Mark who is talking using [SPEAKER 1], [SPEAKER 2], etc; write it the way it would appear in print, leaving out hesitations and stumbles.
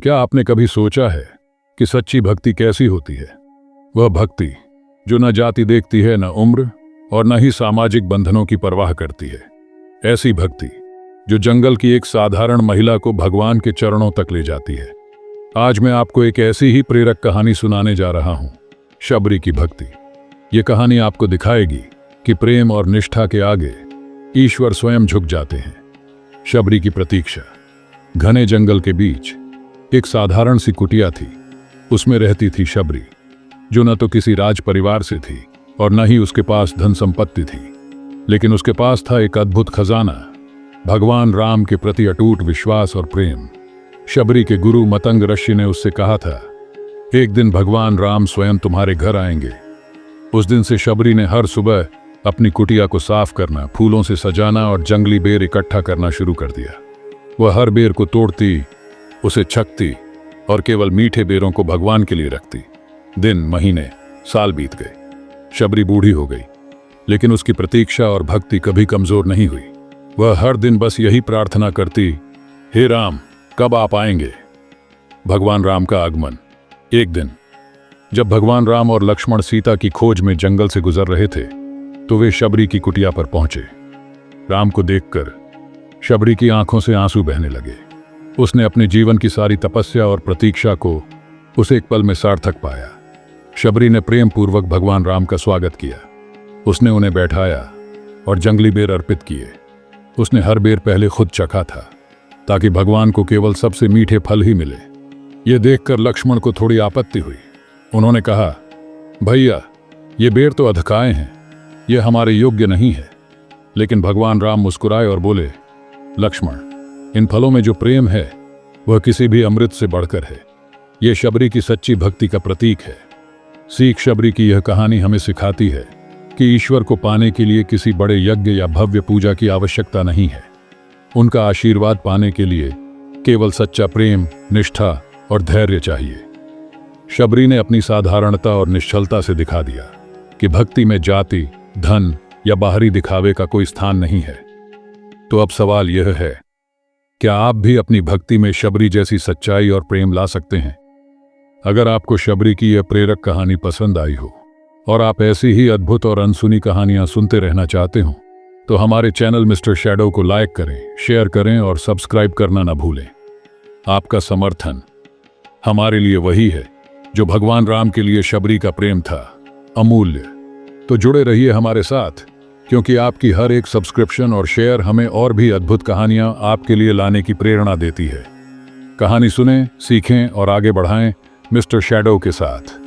[SPEAKER 1] क्या आपने कभी सोचा है कि सच्ची भक्ति कैसी होती है? वह भक्ति जो न जाति देखती है, न उम्र और न ही सामाजिक बंधनों की परवाह करती है। ऐसी भक्ति जो जंगल की एक साधारण महिला को भगवान के चरणों तक ले जाती है। आज मैं आपको एक ऐसी ही प्रेरक कहानी सुनाने जा रहा हूं, शबरी की भक्ति। ये कहानी आपको दिखाएगी कि प्रेम और निष्ठा के आगे ईश्वर स्वयं झुक जाते हैं। शबरी की प्रतीक्षा। घने जंगल के बीच एक साधारण सी कुटिया थी। उसमें रहती थी शबरी, जो न तो किसी राज परिवार से थी और न ही उसके पास धन संपत्ति थी, लेकिन उसके पास था एक अद्भुत खजाना, भगवान राम के प्रति अटूट विश्वास और प्रेम। शबरी के गुरु मतंग ऋषि ने उससे कहा था, एक दिन भगवान राम स्वयं तुम्हारे घर आएंगे। उस दिन से शबरी ने हर सुबह अपनी कुटिया को साफ करना, फूलों से सजाना और जंगली बेर इकट्ठा करना शुरू कर दिया। वह हर बेर को तोड़ती, उसे छकती और केवल मीठे बेरों को भगवान के लिए रखती। दिन, महीने, साल बीत गए। शबरी बूढ़ी हो गई, लेकिन उसकी प्रतीक्षा और भक्ति कभी कमजोर नहीं हुई। वह हर दिन बस यही प्रार्थना करती, हे राम, कब आप आएंगे? भगवान राम का आगमन। एक दिन जब भगवान राम और लक्ष्मण सीता की खोज में जंगल से गुजर रहे थे, तो वे शबरी की कुटिया पर पहुंचे। राम को देखकर शबरी की आंखों से आंसू बहने लगे। उसने अपने जीवन की सारी तपस्या और प्रतीक्षा को उस एक पल में सार्थक पाया। शबरी ने प्रेम पूर्वक भगवान राम का स्वागत किया। उसने उन्हें बैठाया और जंगली बेर अर्पित किए। उसने हर बेर पहले खुद चखा था, ताकि भगवान को केवल सबसे मीठे फल ही मिले। यह देखकर लक्ष्मण को थोड़ी आपत्ति हुई। उन्होंने कहा, भैया, ये बेर तो अधकाए हैं, यह हमारे योग्य नहीं है। लेकिन भगवान राम मुस्कुराए और बोले, लक्ष्मण, इन फलों में जो प्रेम है वह किसी भी अमृत से बढ़कर है। यह शबरी की सच्ची भक्ति का प्रतीक है। सीख। शबरी की यह कहानी हमें सिखाती है कि ईश्वर को पाने के लिए किसी बड़े यज्ञ या भव्य पूजा की आवश्यकता नहीं है। उनका आशीर्वाद पाने के लिए केवल सच्चा प्रेम, निष्ठा और धैर्य चाहिए। शबरी ने अपनी साधारणता और निश्चलता से दिखा दिया कि भक्ति में जाति, धन या बाहरी दिखावे का कोई स्थान नहीं है। तो अब सवाल यह है, क्या आप भी अपनी भक्ति में शबरी जैसी सच्चाई और प्रेम ला सकते हैं? अगर आपको शबरी की यह प्रेरक कहानी पसंद आई हो और आप ऐसी ही अद्भुत और अनसुनी कहानियां सुनते रहना चाहते हो, तो हमारे चैनल मिस्टर शैडो को लाइक करें, शेयर करें और सब्सक्राइब करना न भूलें। आपका समर्थन हमारे लिए वही है जो भगवान राम के लिए शबरी का प्रेम था, अमूल्य। तो जुड़े रहिए हमारे साथ, क्योंकि आपकी हर एक सब्सक्रिप्शन और शेयर हमें और भी अद्भुत कहानियां आपके लिए लाने की प्रेरणा देती है। कहानी सुनें, सीखें और आगे बढ़ाएं मिस्टर शैडो के साथ।